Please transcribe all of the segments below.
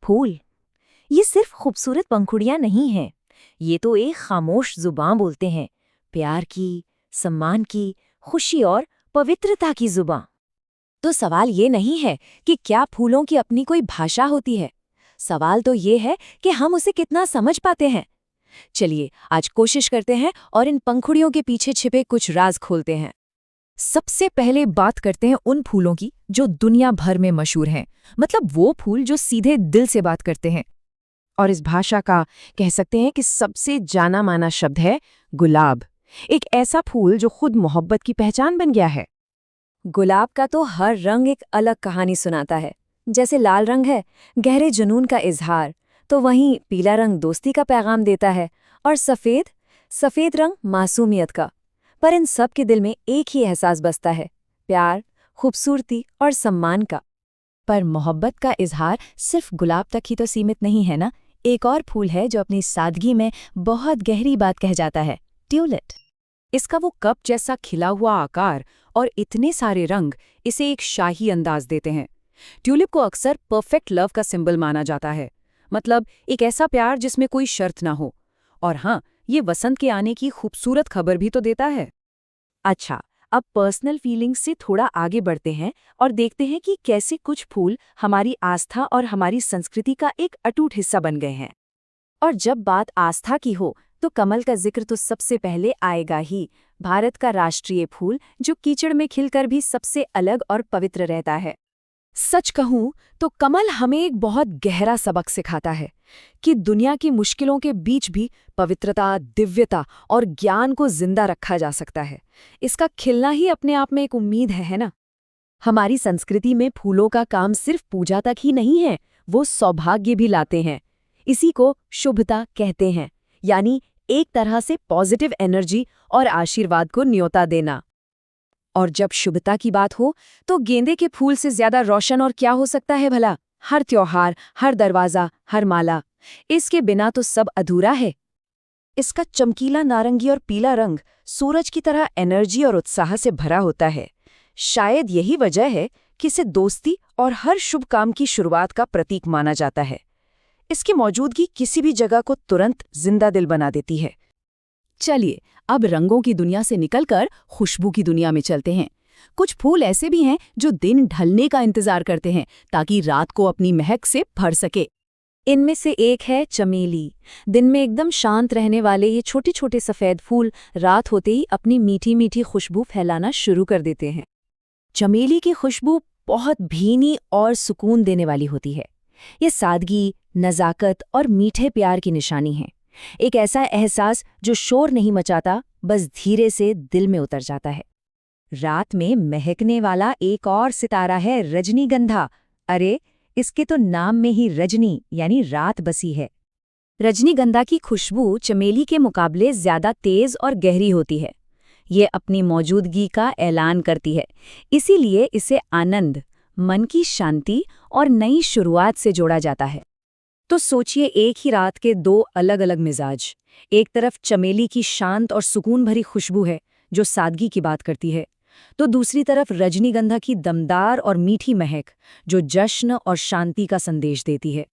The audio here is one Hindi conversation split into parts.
फूल ये सिर्फ खूबसूरत पंखुड़ियां नहीं हैं, ये तो एक खामोश जुबान बोलते हैं, प्यार की, सम्मान की, खुशी और पवित्रता की जुबान। तो सवाल ये नहीं है कि क्या फूलों की अपनी कोई भाषा होती है, सवाल तो ये है कि हम उसे कितना समझ पाते हैं। चलिए आज कोशिश करते हैं और इन पंखुड़ियों के पीछे छिपे कुछ राज खोलते हैं। सबसे पहले बात करते हैं उन फूलों की जो दुनिया भर में मशहूर हैं, मतलब वो फूल जो सीधे दिल से बात करते हैं। और इस भाषा का कह सकते हैं कि सबसे जाना माना शब्द है गुलाब, एक ऐसा फूल जो खुद मोहब्बत की पहचान बन गया है। गुलाब का तो हर रंग एक अलग कहानी सुनाता है। जैसे लाल रंग है गहरे जुनून का इजहार, तो वहीं पीला रंग दोस्ती का पैगाम देता है, और सफेद रंग मासूमियत का। पर इन सब के दिल में एक ही एहसास बसता है, प्यार, खूबसूरती और सम्मान का। पर मोहब्बत का इजहार सिर्फ गुलाब तक ही तो सीमित नहीं है ना। एक और फूल है जो अपनी सादगी में बहुत गहरी बात कह जाता है, ट्यूलिप। इसका वो कप जैसा खिला हुआ आकार और इतने सारे रंग इसे एक शाही अंदाज देते हैं। ट्यूलिप को अक्सर परफेक्ट लव का सिंबल माना जाता है, मतलब एक ऐसा प्यार जिसमें कोई शर्त ना हो। और हाँ, ये वसंत के आने की खूबसूरत खबर भी तो देता है। अच्छा, अब पर्सनल फीलिंग्स से थोड़ा आगे बढ़ते हैं और देखते हैं कि कैसे कुछ फूल हमारी आस्था और हमारी संस्कृति का एक अटूट हिस्सा बन गए हैं। और जब बात आस्था की हो तो कमल का जिक्र तो सबसे पहले आएगा ही, भारत का राष्ट्रीय फूल जो कीचड़ में खिलकर भी सबसे अलग और पवित्र रहता है। सच कहूं तो कमल हमें एक बहुत गहरा सबक सिखाता है कि दुनिया की मुश्किलों के बीच भी पवित्रता, दिव्यता और ज्ञान को जिंदा रखा जा सकता है। इसका खिलना ही अपने आप में एक उम्मीद है ना। हमारी संस्कृति में फूलों का काम सिर्फ पूजा तक ही नहीं है, वो सौभाग्य भी लाते हैं। इसी को शुभता कहते हैं, यानी एक तरह से पॉजिटिव एनर्जी और आशीर्वाद को न्योता देना। और जब शुभता की बात हो तो गेंदे के फूल से ज्यादा रोशन और क्या हो सकता है भला। हर त्योहार, हर दरवाजा, हर माला, इसके बिना तो सब अधूरा है। इसका चमकीला नारंगी और पीला रंग सूरज की तरह एनर्जी और उत्साह से भरा होता है। शायद यही वजह है कि इसे दोस्ती और हर शुभ काम की शुरुआत का प्रतीक माना जाता है। इसकी मौजूदगी किसी भी जगह को तुरंत जिंदा दिल बना देती है। चलिए अब रंगों की दुनिया से निकलकर खुशबू की दुनिया में चलते हैं। कुछ फूल ऐसे भी हैं जो दिन ढलने का इंतजार करते हैं ताकि रात को अपनी महक से भर सके। इनमें से एक है चमेली। दिन में एकदम शांत रहने वाले ये छोटे छोटे सफ़ेद फूल रात होते ही अपनी मीठी मीठी खुशबू फैलाना शुरू कर देते हैं। चमेली की खुशबू बहुत भीनी और सुकून देने वाली होती है। ये सादगी, नज़ाकत और मीठे प्यार की निशानी है। एक ऐसा एहसास जो शोर नहीं मचाता, बस धीरे से दिल में उतर जाता है। रात में महकने वाला एक और सितारा है रजनीगंधा। अरे, इसके तो नाम में ही रजनी यानी रात बसी है। रजनीगंधा की खुशबू चमेली के मुकाबले ज्यादा तेज और गहरी होती है। ये अपनी मौजूदगी का ऐलान करती है, इसीलिए इसे आनंद, मन की शांति और नई शुरुआत से जोड़ा जाता है। तो सोचिए, एक ही रात के दो अलग अलग मिजाज। एक तरफ चमेली की शांत और सुकून भरी खुशबू है जो सादगी की बात करती है, तो दूसरी तरफ रजनीगंधा की दमदार और मीठी महक जो जश्न और शांति का संदेश देती है।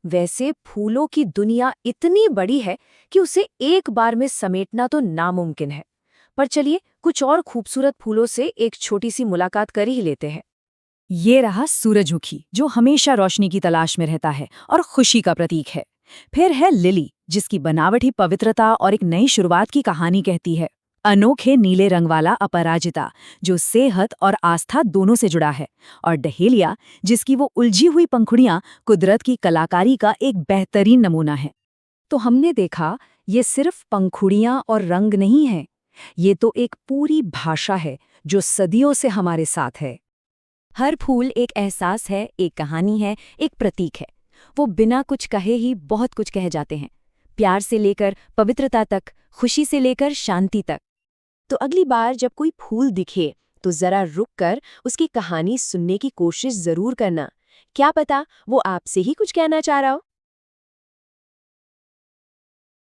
वैसे फूलों की दुनिया इतनी बड़ी है कि उसे एक बार में समेटना तो नामुमकिन है। पर चलिए कुछ और खूबसूरत फूलों से एक छोटी सी मुलाकात कर ही लेते हैं। ये रहा सूरजमुखी, जो हमेशा रोशनी की तलाश में रहता है और खुशी का प्रतीक है। फिर है लिली, जिसकी बनावट ही पवित्रता और एक नई शुरुआत की कहानी कहती है। अनोखे नीले रंग वाला अपराजिता, जो सेहत और आस्था दोनों से जुड़ा है। और डहेलिया, जिसकी वो उलझी हुई पंखुड़ियां कुदरत की कलाकारी का एक बेहतरीन नमूना है। तो हमने देखा, ये सिर्फ पंखुड़ियां और रंग नहीं है, ये तो एक पूरी भाषा है जो सदियों से हमारे साथ है। हर फूल एक एहसास है, एक कहानी है, एक प्रतीक है। वो बिना कुछ कहे ही बहुत कुछ कह जाते हैं, प्यार से लेकर पवित्रता तक, खुशी से लेकर शांति तक। तो अगली बार जब कोई फूल दिखे तो जरा रुक कर उसकी कहानी सुनने की कोशिश जरूर करना। क्या पता वो आपसे ही कुछ कहना चाह रहा हो।